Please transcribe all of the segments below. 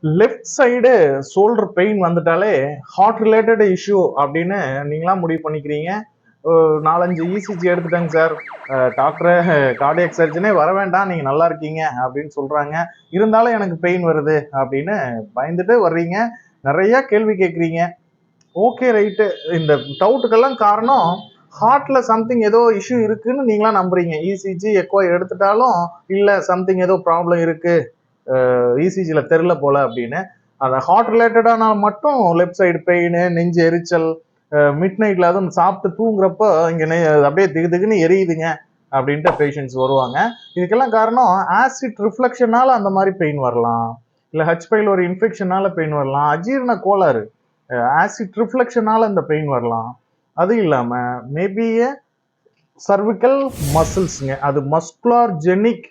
Left side shoulder pain வந்துட்டாலே heart related issue அப்படின்னு நீங்களாம் முடிவு பண்ணிக்கிறீங்க. 4-5 இசிஜி எடுத்துட்டேங்க சார், டாக்டர் கார்டியாக் சர்ஜனே வர வேண்டாம், நீங்க நல்லா இருக்கீங்க அப்படின்னு சொல்றாங்க. இருந்தாலும் எனக்கு பெயின் வருது அப்படின்னு பயந்துட்டு வர்றீங்க. நிறைய கேள்வி கேட்குறீங்க. Okay right. இந்த டவுட்டுக்கெல்லாம் காரணம் ஹார்ட்ல சம்திங் ஏதோ இஷ்யூ இருக்குன்னு நீங்களா நம்புறீங்க. இசிஜி எக்கோ எடுத்துட்டாலும் இல்ல சம்திங் ஏதோ ப்ராப்ளம் இருக்கு, இசிஜியில் தெரில போல அப்படின்னு. அந்த ஹார்ட் ரிலேட்டடான மட்டும் லெஃப்ட் சைடு பெயின், நெஞ்சு எரிச்சல், மிட் நைட்ல அதுவும் சாப்பிட்டு தூங்குறப்ப இங்கே அப்படியே திகு திகுன்னு எரியுதுங்க அப்படின்ட்டு பேஷண்ட்ஸ் வருவாங்க. இதுக்கெல்லாம் காரணம் ஆசிட் ரிஃப்ளெக்ஷனால அந்த மாதிரி பெயின் வரலாம், இல்லை ஹச் பைலோரி இன்ஃபெக்ஷனால பெயின் வரலாம், அஜீரண கோளாறு ஆசிட் ரிஃப்ளெக்ஷனால இந்த பெயின் வரலாம். அது இல்லாமல் மேபி சர்விக்கல் மசில்ஸுங்க, அது மஸ்குலார் ஜெனிக்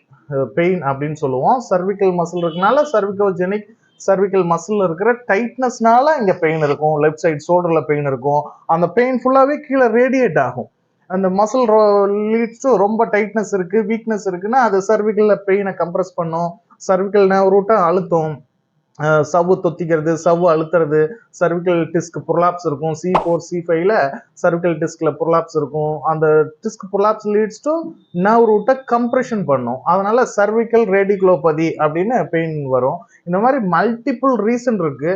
பெயின் அப்படின்னு சொல்லுவோம். சர்விக்கல் மசில் இருக்கனால சர்விக்கோஜெனிக், சர்விக்கல் மசில் இருக்கிற டைட்னஸ்னால இங்கே பெயின் இருக்கும். லெஃப்ட் சைடு ஷோல்டரில் பெயின் இருக்கும். அந்த பெயின் ஃபுல்லாகவே கீழே ரேடியேட் ஆகும். அந்த மசில் லீட்ஸ் டு ரொம்ப டைட்னஸ் இருக்குது, வீக்னஸ் இருக்குன்னா அது சர்விக்கலில் பெயினை கம்ப்ரெஸ் பண்ணும், சர்விக்கல் நர்வ் ரூட்டை அழுத்தும், சவ்வு தொத்திக்கிறது, சவ்வு அழுத்துறது, சர்விக்கல் டிஸ்க் புரலாப்ஸ் இருக்கும். C4 C5ல சர்விக்கல் டிஸ்க்ல புரலாப்ஸ் இருக்கும். அந்த disk prolapse leads to nerve ரூட்டை கம்ப்ரெஷன் பண்ணும். அதனால சர்விக்கல் ரேடிகுலோபதி அப்படின்னு பெயின் வரும். இந்த மாதிரி மல்டிபிள் ரீசன் இருக்கு.